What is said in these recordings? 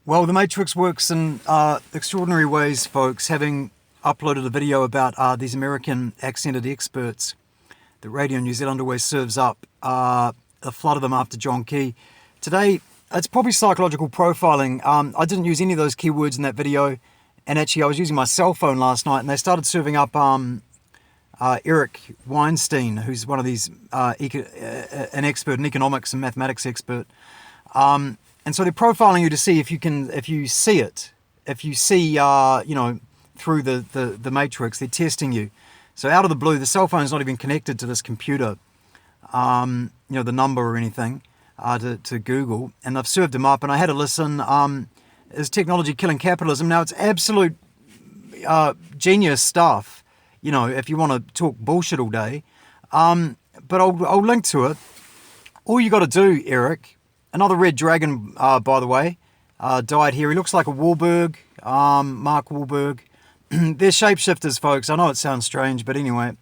Well, the Matrix works in extraordinary ways, folks. Having uploaded a video about these American accented experts that Radio New Zealand always serves up, a flood of them after John Key. Today, it's probably psychological profiling. I didn't use any of those keywords in that video, and actually I was using my cell phone last night, and they started serving up Eric Weinstein, who's one of these, an expert, an economics and mathematics expert. And so they're profiling you to see if you see it, if you see, through the matrix, they're testing you. So out of the blue, the cell phone's not even connected to this computer, the number or anything, to Google, and they've served them up, and I had to listen. Is technology killing capitalism? Now, it's absolute genius stuff, if you want to talk bullshit all day. But I'll link to it. All you got to do, Eric, another red dragon, by the way, died here. He looks like a Wahlberg, Mark Wahlberg. They're shapeshifters, folks. I know it sounds strange, but anyway.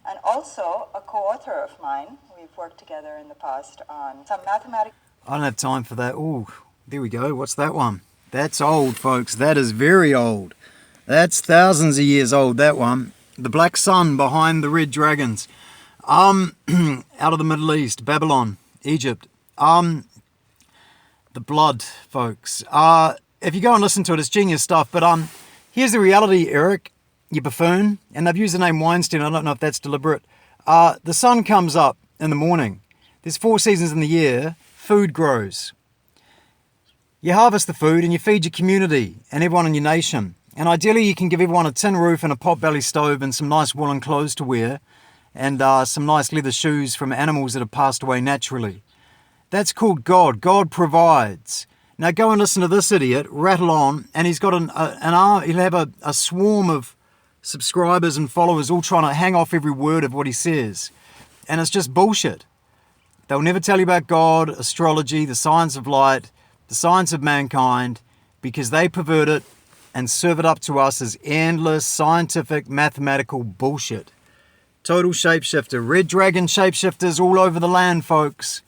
And also a co-author of mine. We've worked together in the past on some mathematics. I don't have time for that. Oh, there we go. What's that one? That's old, folks. That is very old. That's thousands of years old, that one. The black sun behind the red dragons. Out of the Middle East, Babylon, Egypt. The blood, folks. If you go and listen to it, it's genius stuff. But here's the reality, Eric, you buffoon. And they've used the name Weinstein. I don't know if that's deliberate. The sun comes up in the morning. There's 4 seasons in the year. Food grows. You harvest the food and you feed your community and everyone in your nation. And ideally, you can give everyone a tin roof and a pot-belly stove and some nice woolen clothes to wear and some nice leather shoes from animals that have passed away naturally. That's called God. God provides. Now go and listen to this idiot rattle on, and he's got an arm. He'll have a swarm of subscribers and followers all trying to hang off every word of what he says. And it's just bullshit. They'll never tell you about God, astrology, the science of light, the science of mankind, because they pervert it and serve it up to us as endless scientific mathematical bullshit. Total shapeshifter. Red dragon shapeshifters all over the land, folks.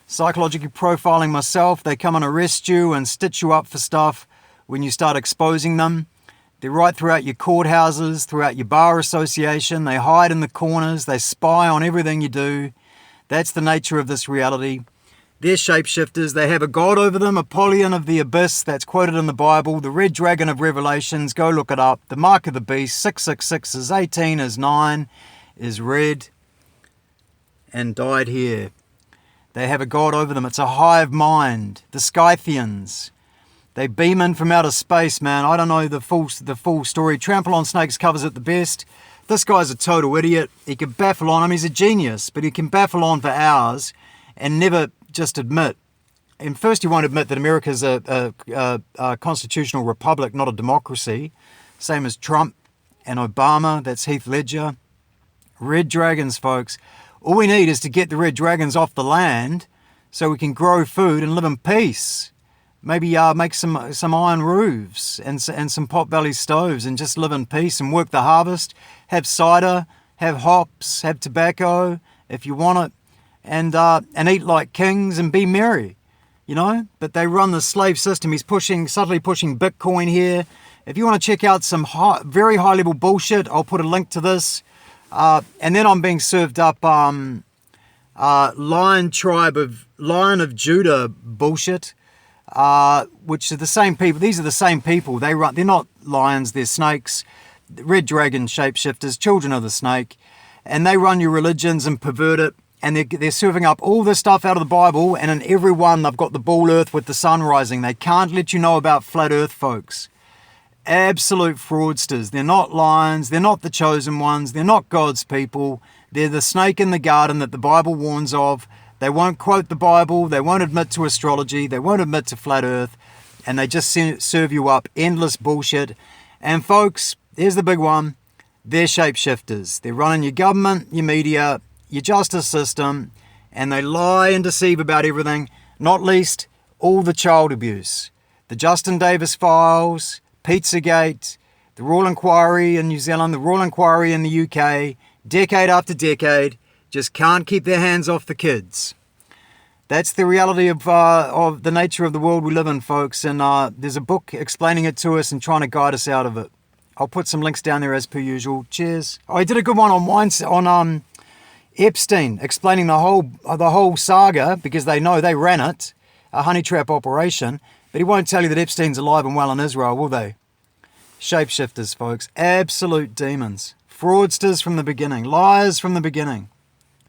Psychologically profiling myself. They come and arrest you and stitch you up for stuff when you start exposing them. They're right throughout your courthouses, throughout your bar association. They hide in the corners. They spy on everything you do. That's the nature of this reality. They're shapeshifters. They have a god over them, Apollyon of the Abyss. That's quoted in the Bible. The red dragon of Revelations. Go look it up. The mark of the beast. 666 is 18 is 9 is red and died here. They have a god over them. It's a hive mind. The Scythians. They beam in from outer space, man. I don't know the full story. Trample on Snakes covers it the best. This guy's a total idiot. He can baffle on. He's a genius, but he can baffle on for hours and never just admit. And first, he won't admit that America's a constitutional republic, not a democracy. Same as Trump and Obama. That's Heath Ledger. Red dragons, folks. All we need is to get the red dragons off the land so we can grow food and live in peace. Maybe make some iron roofs and some pot-belly stoves and just live in peace and work the harvest. Have cider, have hops, have tobacco if you want it, and eat like kings and be merry, But they run the slave system. He's subtly pushing Bitcoin here. If you want to check out some very high-level bullshit, I'll put a link to this. And then I'm being served up Lion of Judah bullshit, which are the same people. These are the same people. They're not lions, they're snakes. Red dragon shapeshifters, children of the snake. And they run your religions and pervert it. And they're serving up all this stuff out of the Bible. And in every one, they've got the ball earth with the sun rising. They can't let you know about flat earth, folks. Absolute fraudsters. They're not lions. They're not the chosen ones. They're not God's people. They're the snake in the garden that the Bible warns of. They won't quote the Bible. They won't admit to astrology. They won't admit to flat earth. And they just serve you up endless bullshit. And folks, here's the big one. They're shapeshifters. They're running your government, your media, your justice system, and they lie and deceive about everything, not least all the child abuse. The Justin Davis files, Pizzagate, the Royal Inquiry in New Zealand, the Royal Inquiry in the UK, decade after decade, just can't keep their hands off the kids. That's the reality of the nature of the world we live in, folks. And there's a book explaining it to us and trying to guide us out of it. I'll put some links down there as per usual. Cheers. Oh, I did a good one on Weinstein, on Epstein, explaining the whole saga, because they know they ran it, a honey trap operation. But he won't tell you that Epstein's alive and well in Israel, will they? Shapeshifters, folks. Absolute demons. Fraudsters from the beginning. Liars from the beginning.